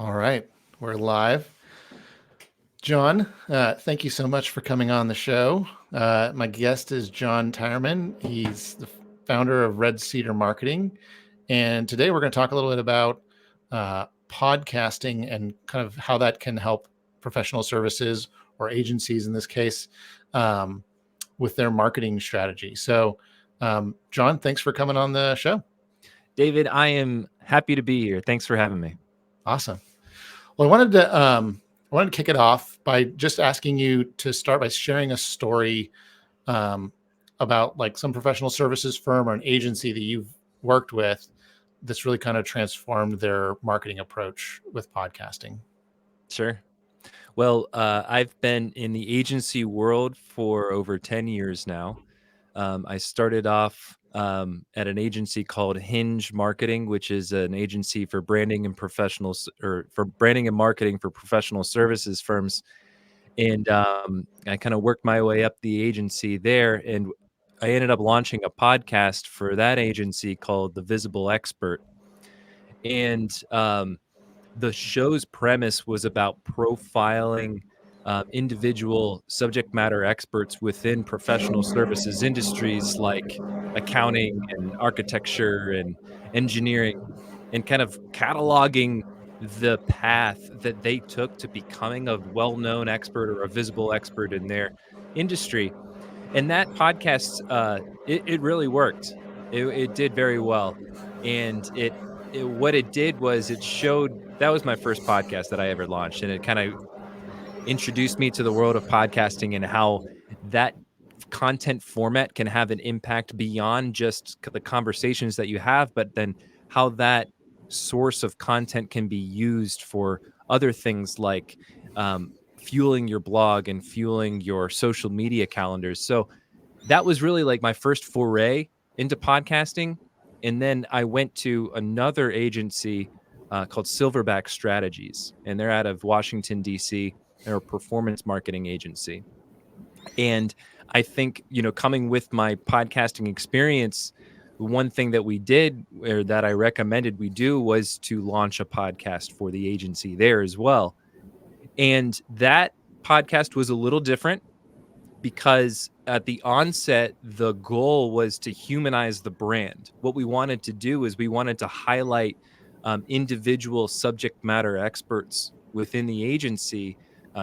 All right, we're live. John, thank you so much for coming on the show. My guest is John Tyreman. He's the founder of Red Cedar Marketing. And today we're going to talk a little bit about podcasting and kind of how that can help professional services or agencies in this case with their marketing strategy. So, John, thanks for coming on the show. David, I am happy to be here. Thanks for having me. Awesome. Well, I wanted to kick it off by just asking you to start by sharing a story about like some professional services firm or an agency that you've worked with that's really kind of transformed their marketing approach with podcasting. Sure. Well, I've been in the agency world for over 10 years now. I started off at an agency called Hinge Marketing, which is an agency for branding and branding and marketing for professional services firms. And I kind of worked my way up the agency there, and I ended up launching a podcast for that agency called The Visible Expert. And the show's premise was about profiling individual subject matter experts within professional services industries like accounting and architecture and engineering, and kind of cataloging the path that they took to becoming a well-known expert or a visible expert in their industry. And that podcast, it really worked. It did very well. And what it did was it showed, that was my first podcast that I ever launched. And it kind of introduced me to the world of podcasting and how that content format can have an impact beyond just the conversations that you have, but then how that source of content can be used for other things like fueling your blog and fueling your social media calendars. So that was really like my first foray into podcasting. And then I went to another agency called Silverback Strategies, and they're out of Washington, D.C. They're a performance marketing agency. And I think, coming with my podcasting experience, one thing that we did, or that I recommended we do, was to launch a podcast for the agency there as well. And that podcast was a little different because at the onset, the goal was to humanize the brand. What we wanted to do is we wanted to highlight individual subject matter experts within the agency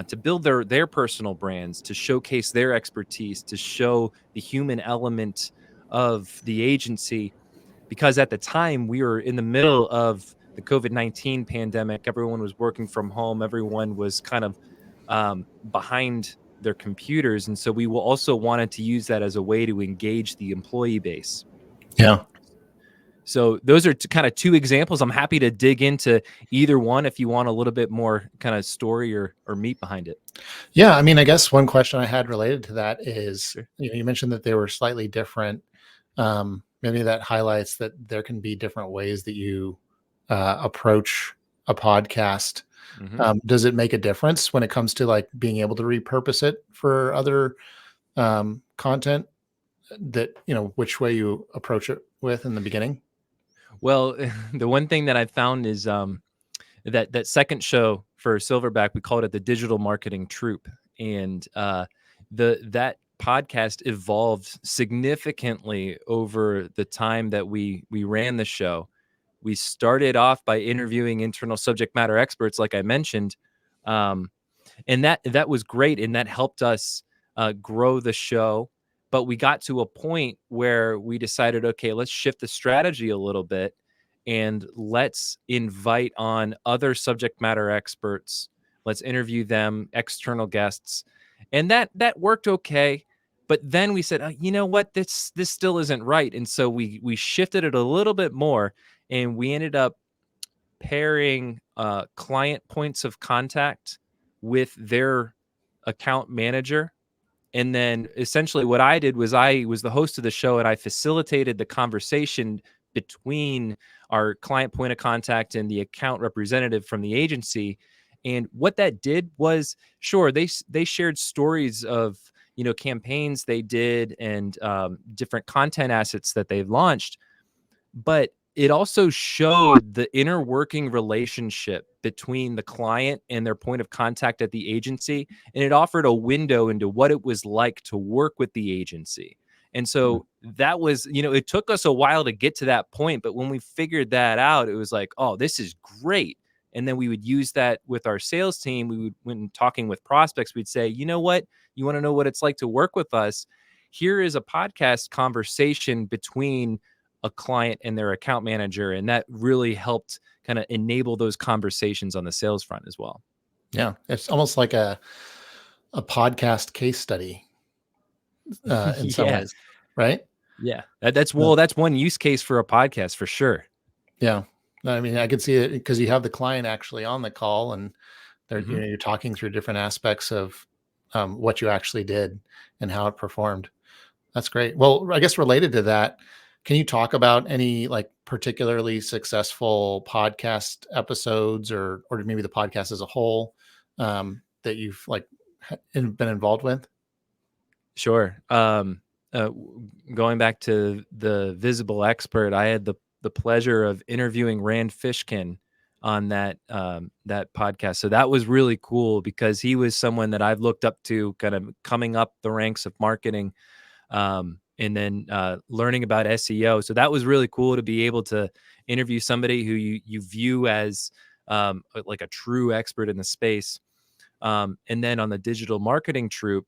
to build their personal brands, to showcase their expertise, to show the human element of the agency. Because at the time, we were in the middle of the COVID-19 pandemic. Everyone was working from home. Everyone was kind of behind their computers. And so we also wanted to use that as a way to engage the employee base. Yeah. So those are kind of two examples. I'm happy to dig into either one if you want a little bit more kind of story or meat behind it. Yeah. I mean, I guess one question I had related to that is, Sure. you mentioned that they were slightly different. Maybe that highlights that there can be different ways that you approach a podcast. Mm-hmm. Does it make a difference when it comes to like being able to repurpose it for other content that, which way you approach it with in the beginning? Well, the one thing that I found is that second show for Silverback, we called it the Digital Marketing Troupe. And that podcast evolved significantly over the time that we ran the show. We started off by interviewing internal subject matter experts, like I mentioned, and that was great, and that helped us grow the show. But we got to a point where we decided, okay, let's shift the strategy a little bit, and let's invite on other subject matter experts. Let's interview them, external guests, and that worked okay. But then we said, you know what, this still isn't right, and so we shifted it a little bit more. And we ended up pairing client points of contact with their account manager. And then essentially what I did was I was the host of the show, and I facilitated the conversation between our client point of contact and the account representative from the agency. And what that did was, sure, they shared stories of, campaigns they did and different content assets that they've launched. But it also showed the inner working relationship between the client and their point of contact at the agency. And it offered a window into what it was like to work with the agency. And so that was, it took us a while to get to that point. But when we figured that out, it was like, oh, this is great. And then we would use that with our sales team. We would, when talking with prospects, we'd say, you know what? You want to know what it's like to work with us? Here is a podcast conversation between a client and their account manager. And that really helped kind of enable those conversations on the sales front as well. Yeah. It's almost like a podcast case study in some Yeah. ways, right? Yeah. That's one use case for a podcast for sure. Yeah. I mean, I could see it because you have the client actually on the call, and they're, Mhm. you're talking through different aspects of what you actually did and how it performed. That's great. Well, I guess related to that, can you talk about any like particularly successful podcast episodes, or maybe the podcast as a whole, that you've like been involved with? Sure. Going back to the visible expert, I had the pleasure of interviewing Rand Fishkin on that podcast. So that was really cool because he was someone that I've looked up to kind of coming up the ranks of marketing, and then learning about SEO. So that was really cool to be able to interview somebody who you view as like a true expert in the space. And then on the digital marketing troop,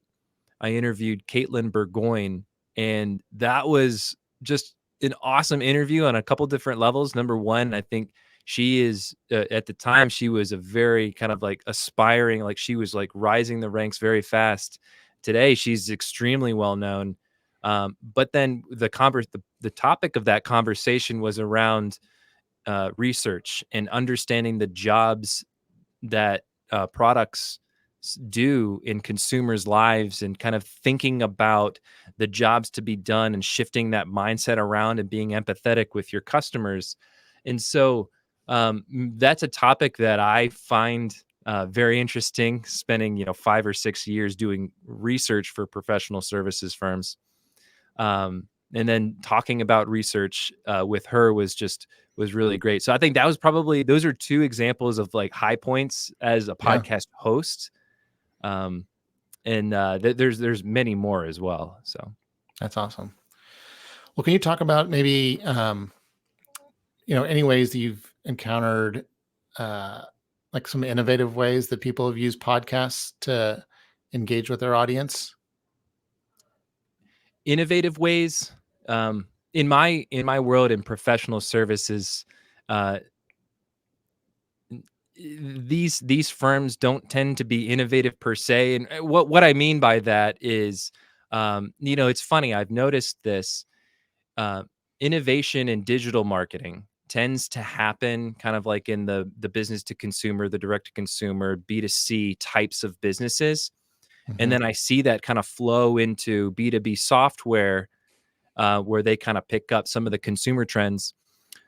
I interviewed Caitlin Burgoyne, and that was just an awesome interview on a couple different levels. Number one, I think she is at the time she was a very kind of like aspiring, like she was like rising the ranks very fast. Today, she's extremely well known. But then the topic of that conversation was around research and understanding the jobs that products do in consumers' lives, and kind of thinking about the jobs to be done and shifting that mindset around and being empathetic with your customers. And so that's a topic that I find very interesting, spending 5 or 6 years doing research for professional services firms. And then talking about research with her was really great. So I think that was probably, those are two examples of like high points as a Yeah, podcast host. And there's many more as well. So that's awesome. Well, can you talk about maybe any ways that you've encountered like some innovative ways that people have used podcasts to engage with their audience? innovative ways, in my world in professional services, uh, these firms don't tend to be innovative per se. And what I mean by that is, it's funny. I've noticed this uh, innovation in digital marketing tends to happen kind of like in the business to consumer, the direct to consumer, B2C types of businesses. And Hmm. then I see that kind of flow into B2B software, where they kind of pick up some of the consumer trends.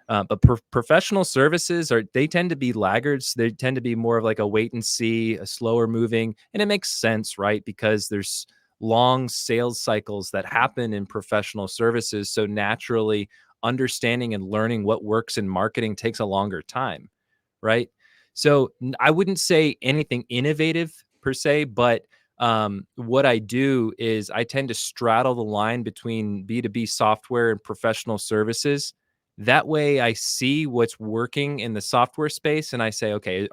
But professional services they tend to be laggards. They tend to be more of like a wait and see, a slower moving, and it makes sense, right? Because there's long sales cycles that happen in professional services. So naturally, understanding and learning what works in marketing takes a longer time, right? So I wouldn't say anything innovative per se, but what I do is I tend to straddle the line between B2B software and professional services. That way I see what's working in the software space and I say, okay,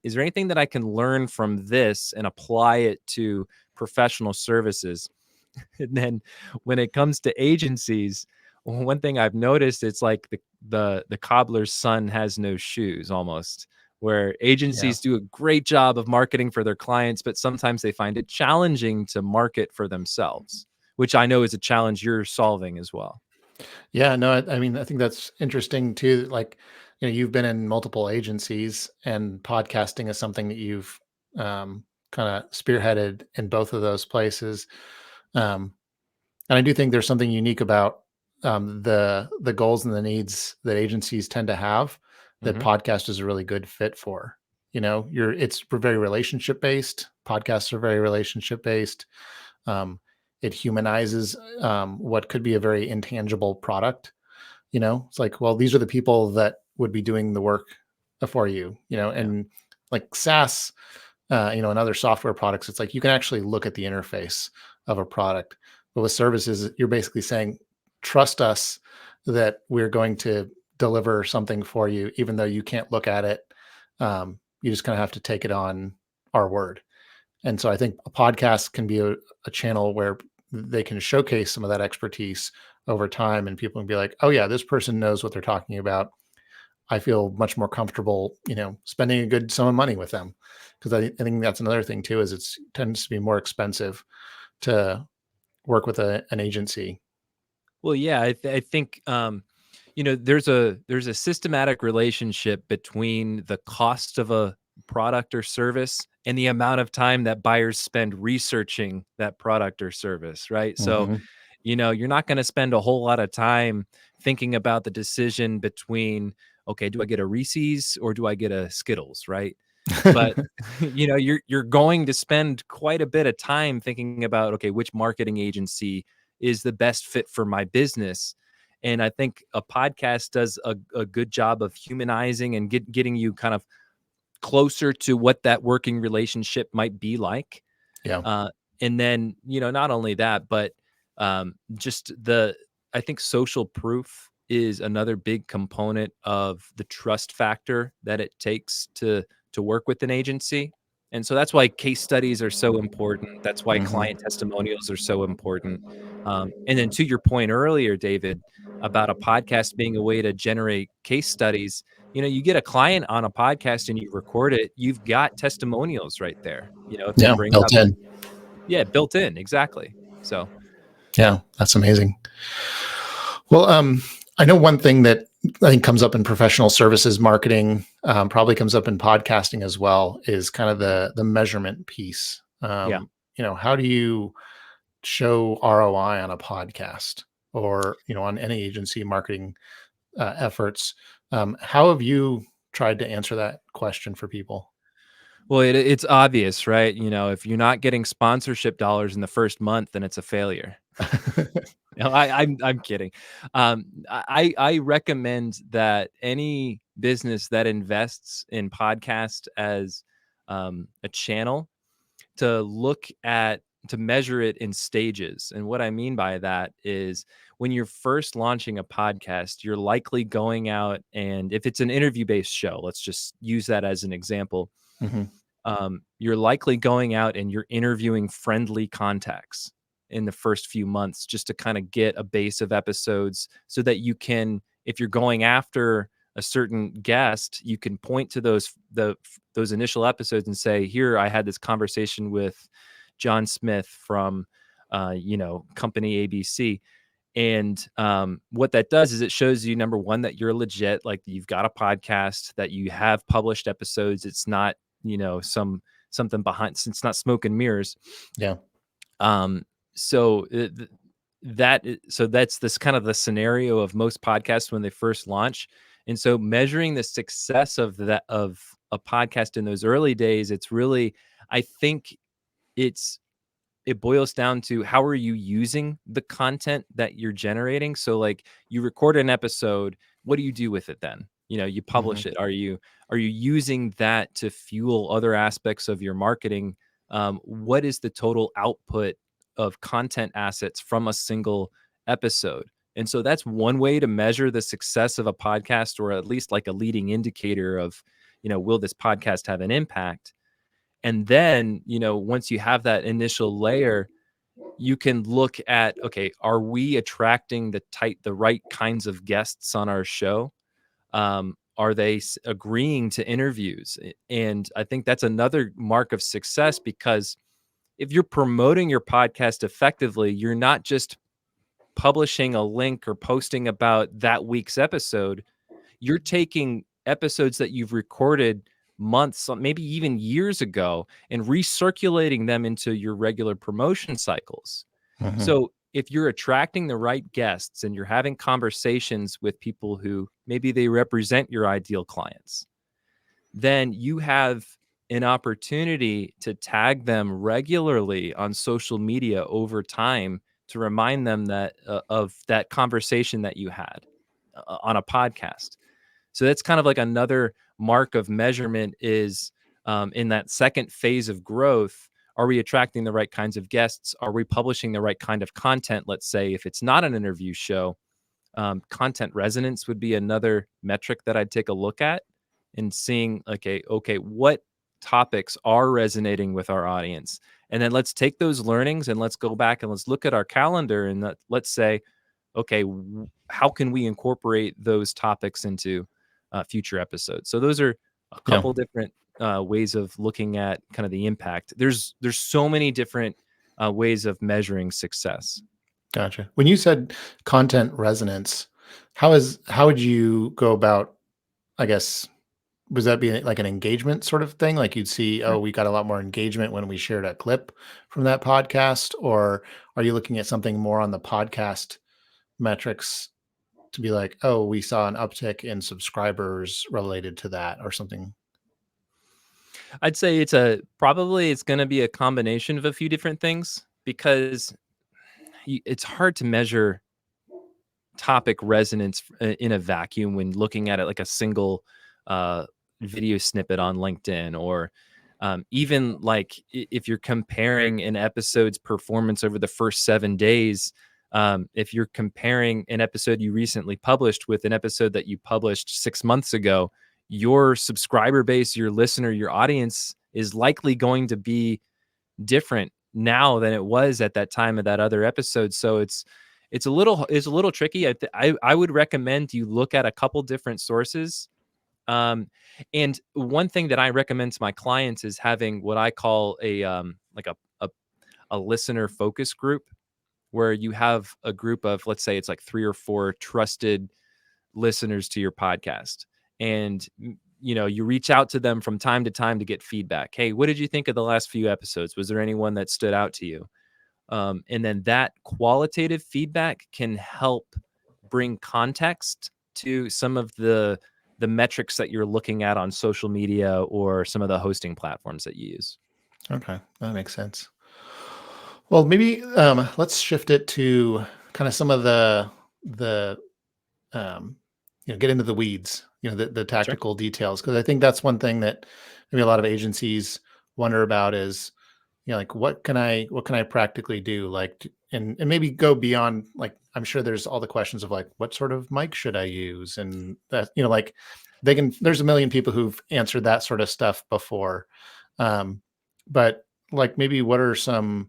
is there anything that I can learn from this and apply it to professional services? And then when it comes to agencies, one thing I've noticed, it's like the cobbler's son has no shoes almost, where Yeah. agencies do a great job of marketing for their clients, but sometimes they find it challenging to market for themselves, which I know is a challenge you're solving as well. Yeah, no, I mean, I think that's interesting too. Like, you've been in multiple agencies, and podcasting is something that you've kind of spearheaded in both of those places. Um, and I do think there's something unique about the goals and the needs that agencies tend to have that Mhm. podcast is a really good fit for. It's very relationship based. Podcasts are very relationship based. Um, it humanizes what could be a very intangible product. It's like, well, these are the people that would be doing the work for you, Yeah. and like SaaS, and other software products, it's like you can actually look at the interface of a product. But with services, you're basically saying, trust us that we're going to deliver something for you, even though you can't look at it. You just kind of have to take it on our word. And so I think a podcast can be a channel where they can showcase some of that expertise over time, and people can be like, oh yeah, this person knows what they're talking about. I feel much more comfortable, spending a good sum of money with them. Because I think that's another thing too, is it tends to be more expensive to work with an agency. Well, yeah, I think there's a systematic relationship between the cost of a product or service and the amount of time that buyers spend researching that product or service, right? So, Hmm. you're not going to spend a whole lot of time thinking about the decision between, okay, do I get a Reese's or do I get a Skittles, right? But you're going to spend quite a bit of time thinking about, okay, which marketing agency is the best fit for my business. And I think a podcast does a good job of humanizing and getting you kind of closer to what that working relationship might be like. Yeah. Uh, and then, not only that, but just I think social proof is another big component of the trust factor that it takes to work with an agency. And so that's why case studies are so important. That's why Hmm. client testimonials are so important. And then to your point earlier, David, about a podcast being a way to generate case studies, you get a client on a podcast and you record it, you've got testimonials right there. If they Yeah. bring Built up, in. yeah, built in, exactly. So, Yeah. That's amazing. Well, I know one thing that I think comes up in professional services marketing, probably comes up in podcasting as well, is kind of the measurement piece. yeah. How do you show ROI on a podcast, or on any agency marketing efforts? How have you tried to answer that question for people? Well, it's obvious, right? If you're not getting sponsorship dollars in the first month, then it's a failure. No, I'm kidding. I recommend that any business that invests in podcast as a channel to measure it in stages. And what I mean by that is when you're first launching a podcast, you're likely going out, and if it's an interview based show, let's just use that as an example. Hmm. You're likely going out and you're interviewing friendly contacts in the first few months just to kind of get a base of episodes so that you can, if you're going after a certain guest, you can point to those initial episodes and say, here, I had this conversation with John Smith from company ABC. And what that does is it shows you, number one, that you're legit, like you've got a podcast, that you have published episodes. It's not, something behind, it's not smoke and mirrors. Yeah. Um, so so that's this kind of the scenario of most podcasts when they first launch. And so measuring the success of a podcast in those early days, it's really, I think it boils down to how are you using the content that you're generating. So like you record an episode, what do you do with it then? You Hmm. publish it. Are you using that to fuel other aspects of your marketing? What is the total output of content assets from a single episode? And so that's one way to measure the success of a podcast, or at least like a leading indicator of, will this podcast have an impact? And then, once you have that initial layer, you can look at, okay, are we attracting the right kinds of guests on our show? Are they agreeing to interviews? And I think that's another mark of success, because if you're promoting your podcast effectively, you're not just publishing a link or posting about that week's episode. You're taking episodes that you've recorded months, maybe even years ago, and recirculating them into your regular promotion cycles. Hmm. So if you're attracting the right guests and you're having conversations with people who maybe they represent your ideal clients, then you have an opportunity to tag them regularly on social media over time to remind them that of that conversation that you had. on a podcast. So that's kind of like another mark of measurement is in that second phase of growth. Are we attracting the right kinds of guests? Are we publishing the right kind of content? Let's say if it's not an interview show, content resonance would be another metric that I'd take a look at and seeing, okay, what topics are resonating with our audience? And then let's take those learnings and let's go back and let's look at our calendar and let's say, okay, how can we incorporate those topics into future episodes? So those are a couple different ways of looking at kind of the impact. There's so many different ways of measuring success. Gotcha. When you said content resonance, how would you go about, I guess, was that be like an engagement sort of thing? Like you'd see, oh, we got a lot more engagement when we shared a clip from that podcast, or are you looking at something more on the podcast metrics to be like, oh, we saw an uptick in subscribers related to that or something? I'd say it's going to be a combination of a few different things because it's hard to measure topic resonance in a vacuum when looking at it like a single video snippet on LinkedIn or even like if you're comparing an episode's performance over the first 7 days. If you're comparing an episode you recently published with an episode that you published 6 months ago, your subscriber base, your listener, your audience is likely going to be different now than it was at that time of that other episode. So it's a little tricky. I would recommend you look at a couple different sources. And one thing that I recommend to my clients is having what I call like a listener focus group, where you have a group of, let's say it's like 3 or 4 trusted listeners to your podcast. And you reach out to them from time to time to get feedback. Hey, what did you think of the last few episodes? Was there anyone that stood out to you? And then that qualitative feedback can help bring context to some of the metrics that you're looking at on social media or some of the hosting platforms that you use. Okay, that makes sense. Well, maybe let's shift it to kind of some of the get into the weeds, the Sure. tactical details, because I think that's one thing that maybe a lot of agencies wonder about is, like what can I practically do, like and maybe go beyond, like I'm sure there's all the questions of like what sort of mic should I use, and that like there's a million people who've answered that sort of stuff before, but like maybe what are some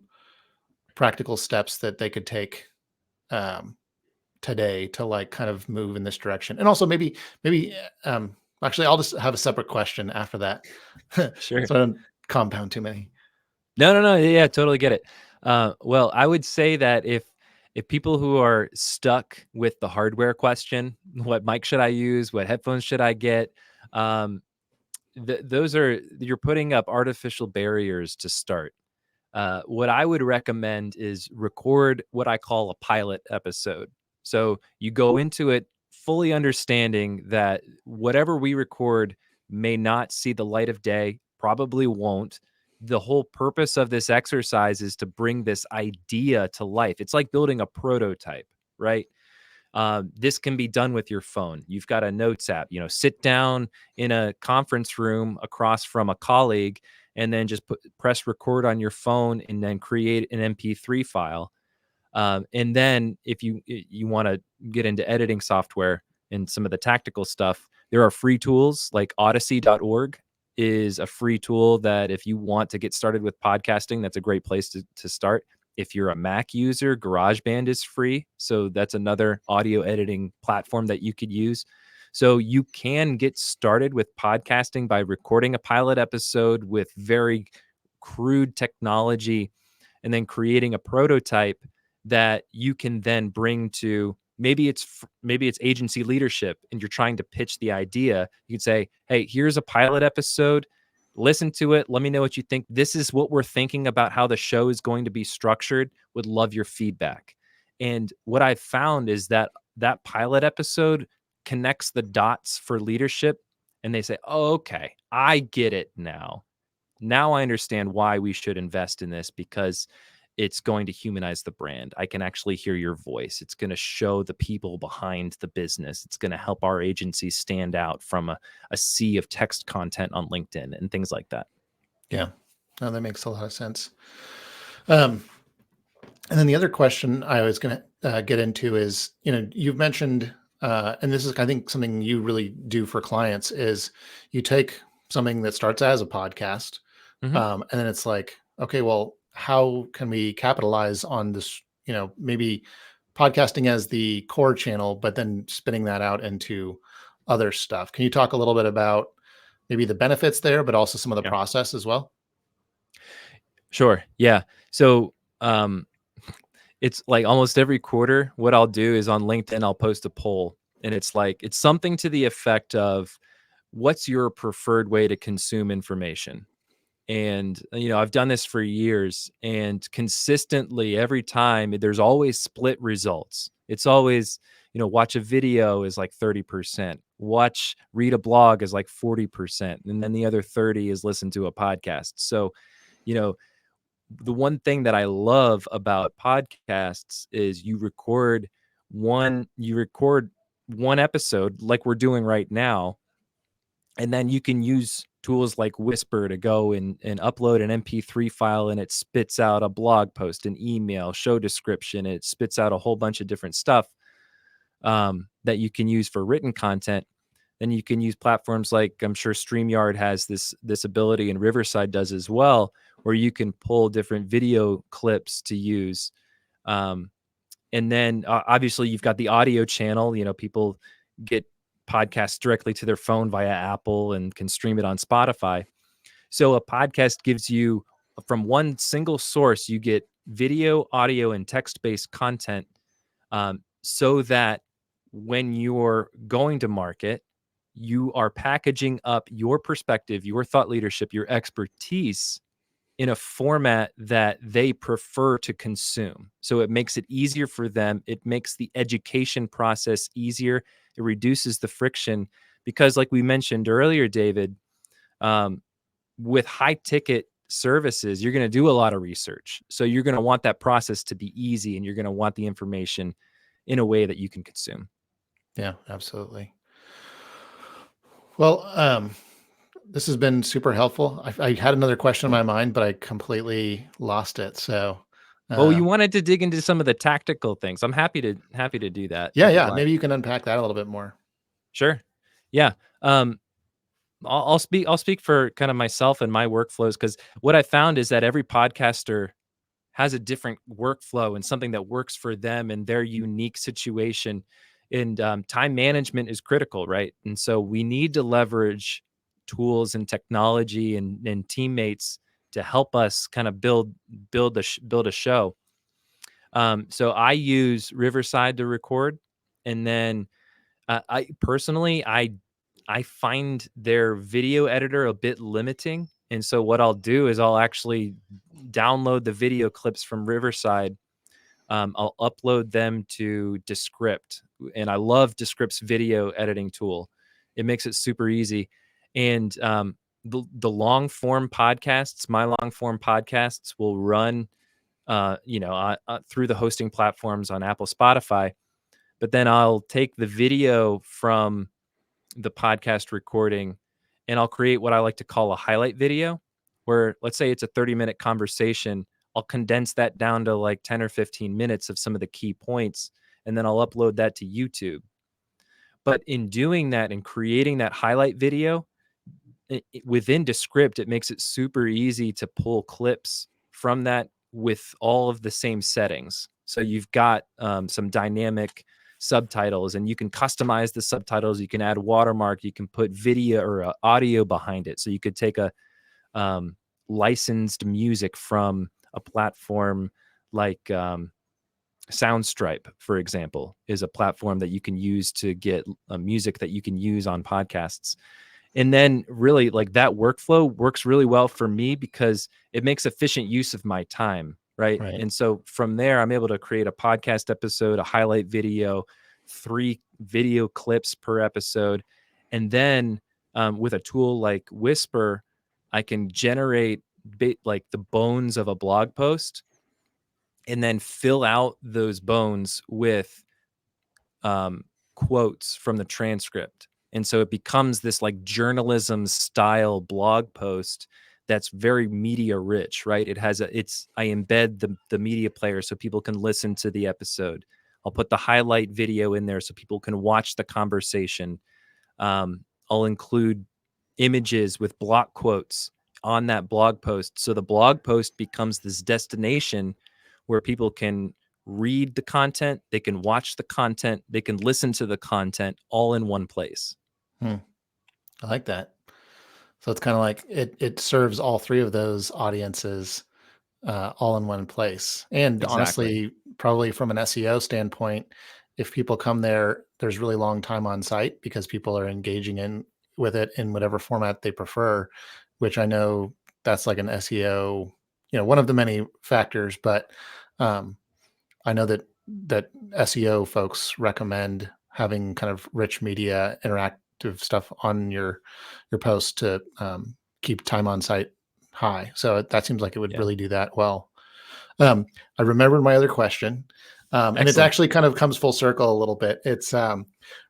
practical steps that they could take um, today to like kind of move in this direction, and also maybe actually I'll just have a separate question after that Sure. so I don't compound too many. No. Yeah, totally get it. Well, I would say that if people who are stuck with the hardware question, what mic should I use? What headphones should I get? Um, you're putting up artificial barriers to start. What I would recommend is record what I call a pilot episode. So you go into it fully understanding that whatever we record may not see the light of day, probably won't. The whole purpose of this exercise is to bring this idea to life. It's like building a prototype, right? This can be done with your phone. You've got a notes app, sit down in a conference room across from a colleague and then just press record on your phone and then create an MP3 file. And then if you want to get into editing software and some of the tactical stuff, there are free tools like odyssey.org is a free tool that if you want to get started with podcasting, that's a great place to start. If you're a Mac user, GarageBand is free. So that's another audio editing platform that you could use. So you can get started with podcasting by recording a pilot episode with very crude technology and then creating a prototype that you can then bring to maybe it's agency leadership and you're trying to pitch the idea. You can say, hey, here's a pilot episode. Listen to it. Let me know what you think. This is what we're thinking about how the show is going to be structured. Would love your feedback. And what I've found is that pilot episode connects the dots for leadership and they say, oh, okay, I get it now. Now I understand why we should invest in this because it's going to humanize the brand. I can actually hear your voice. It's going to show the people behind the business. It's going to help our agency stand out from a sea of text content on LinkedIn and things like that. Yeah. No, that makes a lot of sense. And then the other question I was going to get into is, you've mentioned, and this is, I think, something you really do for clients is you take something that starts as a podcast, and then it's like, okay, well, how can we capitalize on this, maybe podcasting as the core channel, but then spinning that out into other stuff. Can you talk a little bit about maybe the benefits there, but also some of the process as well? Sure. Yeah. So, it's like almost every quarter, what I'll do is on LinkedIn, I'll post a poll, and it's something to the effect of, what's your preferred way to consume information? And, I've done this for years, and consistently every time there's always split results. It's always, watch a video is like 30%, read a blog is like 40%. And then the other 30 is listen to a podcast. So, you know, the one thing that I love about podcasts is you record one episode like we're doing right now, and then you can use tools like Whisper to go and upload an MP3 file, and it spits out a blog post, an email, show description. It spits out a whole bunch of different stuff that you can use for written content. Then you can use platforms like, I'm sure StreamYard has this ability, and Riverside does as well, where you can pull different video clips to use. And then obviously you've got the audio channel. People get podcasts directly to their phone via Apple and can stream it on Spotify. So a podcast gives you, from one single source, you get video, audio, and text-based content, so that when you're going to market, you are packaging up your perspective, your thought leadership, your expertise in a format that they prefer to consume. So it makes it easier for them. It makes the education process easier. It reduces the friction because, like we mentioned earlier, David, with high ticket services, you're going to do a lot of research. So you're going to want that process to be easy, and you're going to want the information in a way that you can consume. Yeah, absolutely. Well, this has been super helpful. I had another question in my mind, but I completely lost it. So, Oh, you wanted to dig into some of the tactical things. I'm happy to do that if you'd yeah, like. maybe you can unpack that a little bit more. Sure. Yeah. I'll speak for kind of myself and my workflows, because what I found is that every podcaster has a different workflow and something that works for them and their unique situation. And time management is critical, right? And so we need to leverage tools and technology and teammates to help us kind of build a show. So I use Riverside to record, and then I personally I find their video editor a bit limiting. And so what I'll do is I'll actually download the video clips from Riverside. I'll upload them to Descript, and I love Descript's video editing tool. It makes it super easy. And the long form podcasts, my long form podcasts will run, through the hosting platforms on Apple, Spotify. But then I'll take the video from the podcast recording, and I'll create what I like to call a highlight video, where, let's say it's a 30-minute conversation. I'll condense that down to like 10 or 15 minutes of some of the key points, and then I'll upload that to YouTube. But in doing that and creating that highlight video within Descript, it makes it super easy to pull clips from that with all of the same settings. So you've got some dynamic subtitles, and you can customize the subtitles. You can add watermark. You can put video or audio behind it. So you could take a licensed music from a platform like Soundstripe, for example, is a platform that you can use to get music that you can use on podcasts. And then really, like, that workflow works really well for me because it makes efficient use of my time. Right. Right. And so from there, I'm able to create a podcast episode, a highlight video, 3 video clips per episode. And then with a tool like Whisper, I can generate like the bones of a blog post. and then fill out those bones with quotes from the transcript. And so it becomes this like journalism style blog post that's very media rich, right? It has I embed the media player so people can listen to the episode. I'll put the highlight video in there so people can watch the conversation. I'll include images with block quotes on that blog post. So the blog post becomes this destination where people can read the content, they can watch the content, they can listen to the content all in one place. I like that. So it's kind of like it serves all three of those audiences all in one place. And Exactly. honestly, probably from an SEO standpoint, if people come there, there's really long time on site because people are engaging in with it in whatever format they prefer, which I know that's like an SEO, one of the many factors, but um, I know that SEO folks recommend having kind of rich media interactive stuff on your posts to keep time on site high. So that seems like it would Yeah. really do that well. I remembered my other question, and it's Excellent. actually kind of comes full circle a little bit. It's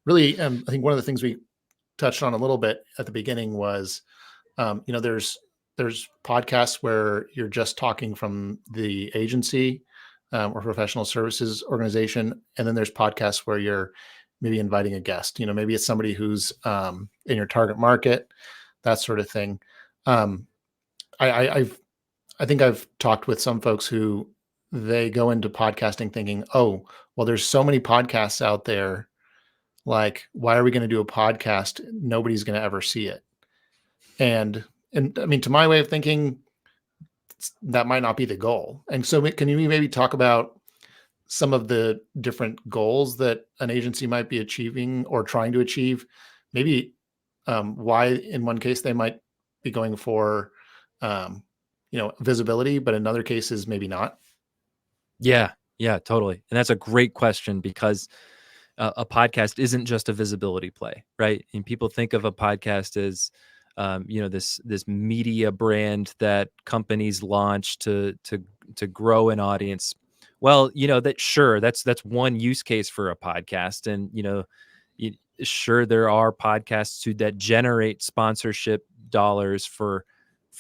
really, I think one of the things we touched on a little bit at the beginning was, there's podcasts where you're just talking from the agency or professional services organization, and then there's podcasts where you're maybe inviting a guest. Maybe it's somebody who's in your target market, that sort of thing. Um, I think I've talked with some folks who they go into podcasting thinking, oh, well, there's so many podcasts out there. Like, why are we going to do a podcast? Nobody's going to ever see it. And I mean, to my way of thinking, that might not be the goal. And so can you maybe talk about some of the different goals that an agency might be achieving or trying to achieve? Maybe why in one case they might be going for visibility, but in other cases maybe not. Yeah, totally. And that's a great question because a podcast isn't just a visibility play, right? And people think of a podcast as this media brand that companies launch to grow an audience. Well, that's one use case for a podcast, and sure, there are podcasts that generate sponsorship dollars for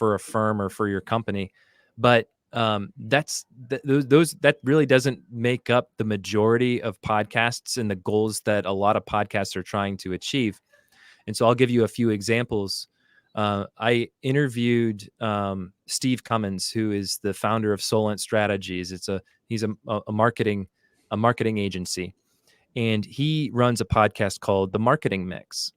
a firm or for your company, but that really doesn't make up the majority of podcasts and the goals that a lot of podcasts are trying to achieve. And so I'll give you a few examples. I interviewed Steve Cummins, who is the founder of Solent Strategies. He's a marketing agency, and he runs a podcast called The Marketing Mix.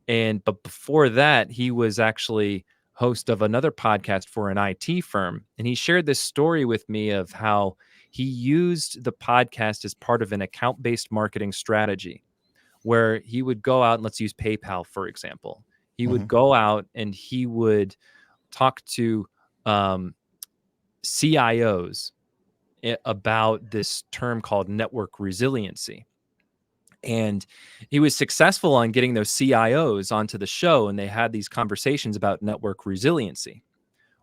But before that, he was actually host of another podcast for an IT firm. And he shared this story with me of how he used the podcast as part of an account-based marketing strategy where he would go out, and let's use PayPal, for example. He would Mhm. go out and he would talk to CIOs about this term called network resiliency. And he was successful on getting those CIOs onto the show, and they had these conversations about network resiliency.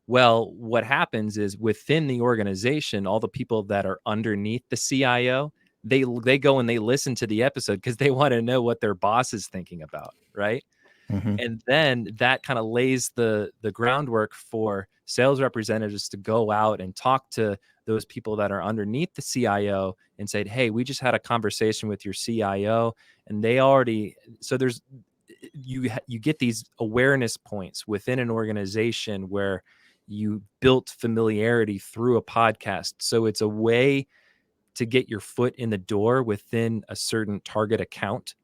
Well, what happens is within the organization, all the people that are underneath the CIO, they go and they listen to the episode because they want to know what their boss is thinking about, right? Mhm. And then that kind of lays the groundwork for sales representatives to go out and talk to those people that are underneath the CIO and say, hey, we just had a conversation with your CIO, and they already, so there's you get these awareness points within an organization where you built familiarity through a podcast. So it's a way to get your foot in the door within a certain target account.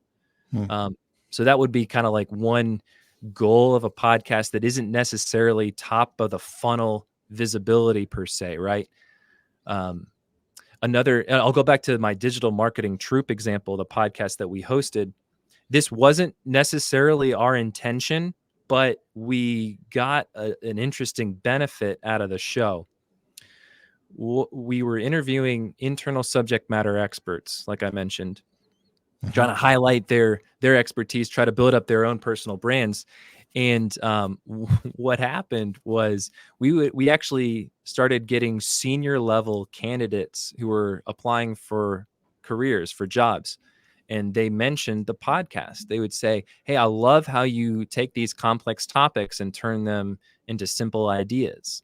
Mhm. um, so that would be kind of like one goal of a podcast that isn't necessarily top of the funnel visibility per se, right? Um, I'll go back to my digital marketing troop example, the podcast that we hosted. This wasn't necessarily our intention, but we got an interesting benefit out of the show. We were interviewing internal subject matter experts, like I mentioned, trying Mhm. to highlight their expertise, try to build up their own personal brands. And what happened was we actually started getting senior level candidates who were applying for careers, for jobs. And they mentioned the podcast. They would say, "Hey, I love how you take these complex topics and turn them into simple ideas."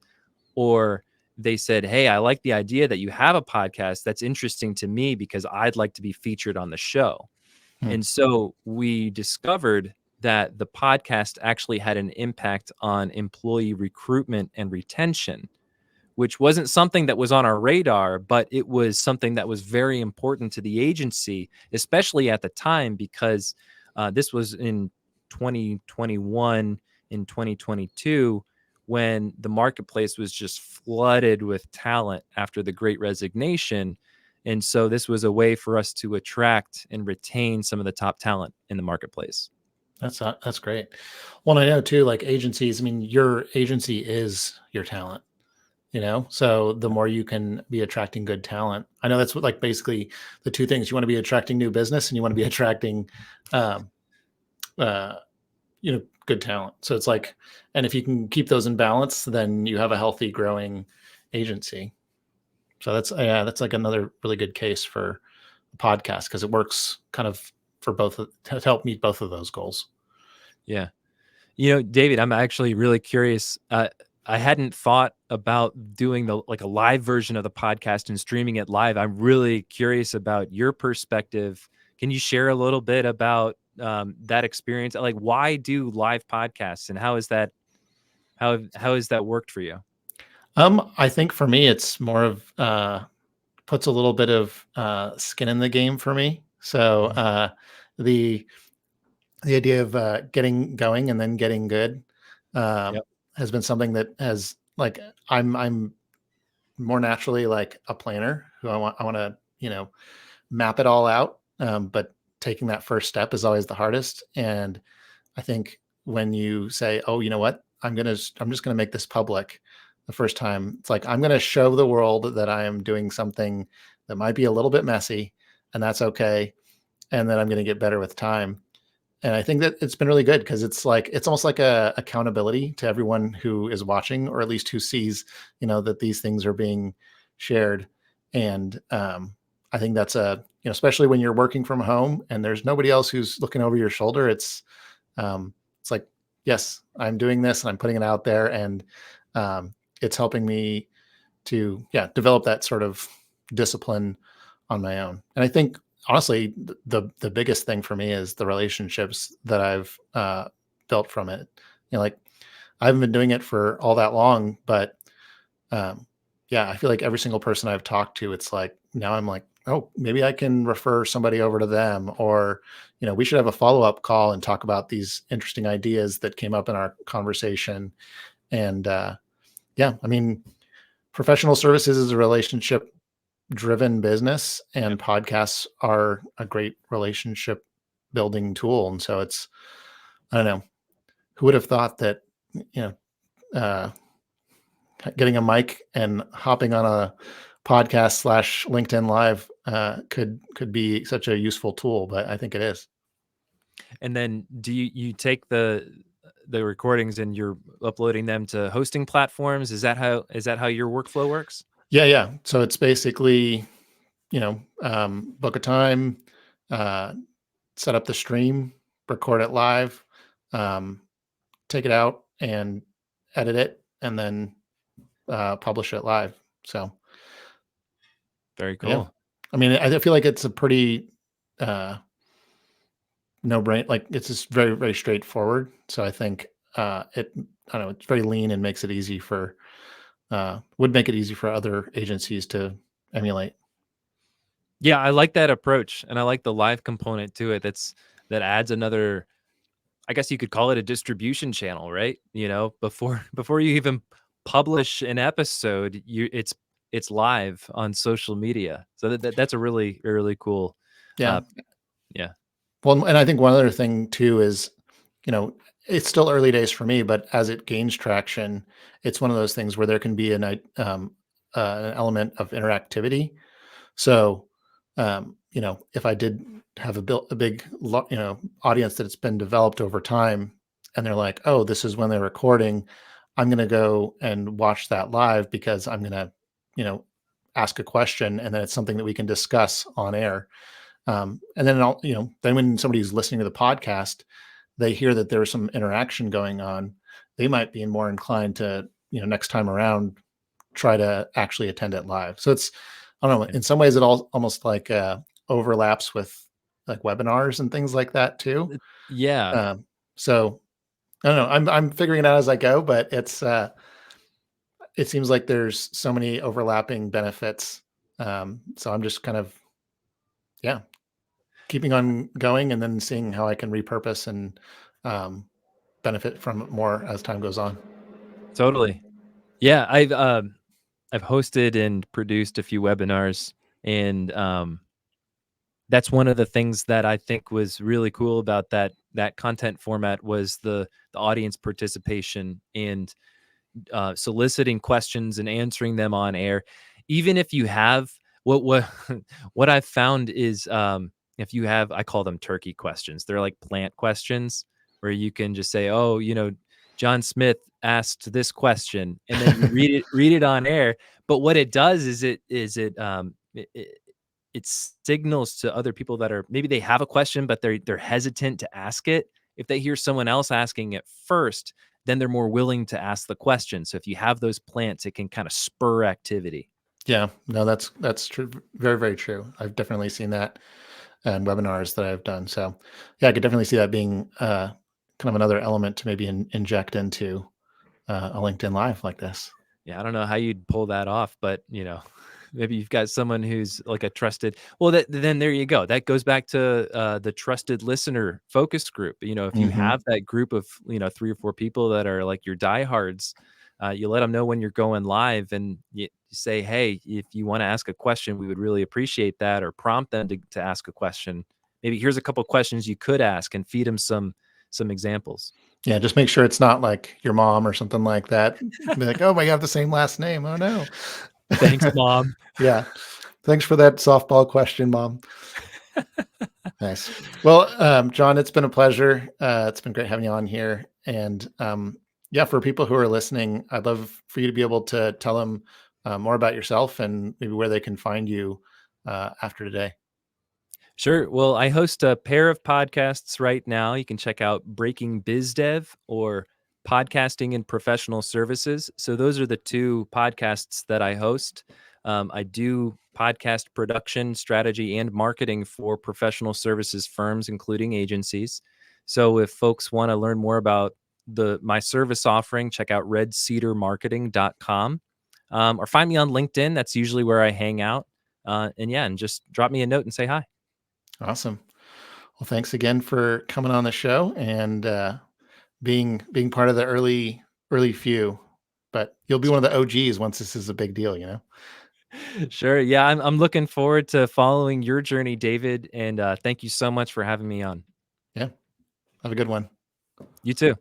Or they said, "Hey, I like the idea that you have a podcast. That's interesting to me because I'd like to be featured on the show." Hmm. And so we discovered that the podcast actually had an impact on employee recruitment and retention, which wasn't something that was on our radar, but it was something that was very important to the agency, especially at the time, because this was in 2021, in 2022, when the marketplace was just flooded with talent after the Great Resignation. And so this was a way for us to attract and retain some of the top talent in the marketplace. That's great. Well, I know too, like agencies, I mean, your agency is your talent, so the more you can be attracting good talent. I know that's what, like, basically the two things. You want to be attracting new business and you want to be attracting um uh good talent. So it's like, and if you can keep those in balance, then you have a healthy growing agency. So that's like another really good case for a podcast, because it works kind of for both to help meet both of those goals. Yeah. David, I'm actually really curious. I hadn't thought about doing like a live version of the podcast and streaming it live. I'm really curious about your perspective. Can you share a little bit about that experience? Like, why do live podcasts, and how has that worked for you? I think for me, it's more of puts a little bit of skin in the game for me. So Mhm. the the idea of getting going and then getting good um, Yep. has been something that has, like, I'm more naturally like a planner who I want to map it all out. But taking that first step is always the hardest. And I think when you say, "Oh, you know what? I'm just gonna make this public," the first time, it's like I'm gonna show the world that I am doing something that might be a little bit messy, and that's okay. And then I'm gonna get better with time. And I think that it's been really good, because it's like it's almost like a accountability to everyone who is watching, or at least who sees, that these things are being shared. And I think that's especially when you're working from home and there's nobody else who's looking over your shoulder. It's like, yes, I'm doing this and I'm putting it out there, and it's helping me to, develop that sort of discipline on my own. And I think, honestly, the biggest thing for me is the relationships that I've built from it. Like, I haven't been doing it for all that long, but um, yeah, I feel like every single person I've talked to, it's like now I'm like, oh, maybe I can refer somebody over to them, or we should have a follow up call and talk about these interesting ideas that came up in our conversation. And yeah, I mean, professional services is a relationship driven business, and Yep. podcasts are a great relationship building tool. And so it's, I don't know, who would have thought that, you know, uh, getting a mic and hopping on a podcast slash LinkedIn live could be such a useful tool, but I think it is. And then do you take the recordings and you're uploading them to hosting platforms? Is that how your workflow works? Yeah, yeah. So it's basically, book a time, uh, set up the stream, record it live, um, take it out and edit it, and then publish it live. So Very yeah, cool. I mean, I feel like it's a pretty uh, no brain. Like, it's just very very straightforward. So I think I don't know, it's very lean and makes it easy for would make it easy for other agencies to emulate. Yeah, I like that approach, and I like the live component to it. That adds another, I guess you could call it a distribution channel, right? Before before you even publish an episode, it's live on social media. So that's a really cool, Yeah. uh, yeah. Well, and I think one other thing too is, you know, it's still early days for me, but as it gains traction, it's one of those things where there can be an element of interactivity. So, if I did have a big audience that it's been developed over time, and they're like, oh, this is when they're recording. I'm going to go and watch that live because I'm going to, ask a question, and then it's something that we can discuss on air. And then then when somebody's listening to the podcast, they hear that there's some interaction going on. They might be more inclined to, next time around, try to actually attend it live. So I don't know. In some ways, it all almost like overlaps with like webinars and things like that too. Yeah. So I don't know. I'm figuring it out as I go, but it seems like there's so many overlapping benefits. So I'm just kind of, keeping on going, and then seeing how I can repurpose and benefit from it more as time goes on. Totally. Yeah, I've hosted and produced a few webinars, and that's one of the things that I think was really cool about that content format was the audience participation and soliciting questions and answering them on air. Even if you have what what I've found is if you have, I call them turkey questions. They're like plant questions where you can just say, oh, John Smith asked this question, and then you read it on air. But what it does is it signals to other people that are maybe they have a question, but they're hesitant to ask it. If they hear someone else asking it first, then they're more willing to ask the question. So if you have those plants, it can kind of spur activity. Yeah, no, that's true. Very, very true. I've definitely seen that in webinars that I've done. So yeah, I could definitely see that being kind of another element to maybe inject into a LinkedIn Live like this. Yeah, I don't know how you'd pull that off, but maybe you've got someone who's like a trusted. Well, then there you go. That goes back to the trusted listener focus group. If you Hmm. have that group of 3 or 4 people that are like your diehards, you let them know when you're going live, and you say, "Hey, if you want to ask a question, we would really appreciate that," or prompt them to ask a question. Maybe here's a couple questions you could ask, and feed them some examples. Yeah, just make sure it's not like your mom or something like that. Be like, oh, my, you have the same last name. Oh no. Thanks, mom. Yeah. Thanks for that softball question, mom. Nice. Well, John, it's been a pleasure. It's been great having you on here. And yeah, for people who are listening, I'd love for you to be able to tell them more about yourself and maybe where they can find you after today. Sure. Well, I host a pair of podcasts right now. You can check out Breaking BizDev or Podcasting in Professional Services. So those are the two podcasts that I host. I do podcast production, strategy, and marketing for professional services firms, including agencies. So if folks want to learn more about my service offering, check out redcedarmarketing.com, or find me on LinkedIn. That's usually where I hang out. And just drop me a note and say hi. Awesome. Well, thanks again for coming on the show and being part of the early few. But you'll be one of the OGs once this is a big deal. Sure. Yeah, I'm looking forward to following your journey, David. And thank you so much for having me on. Yeah. Have a good one. You too.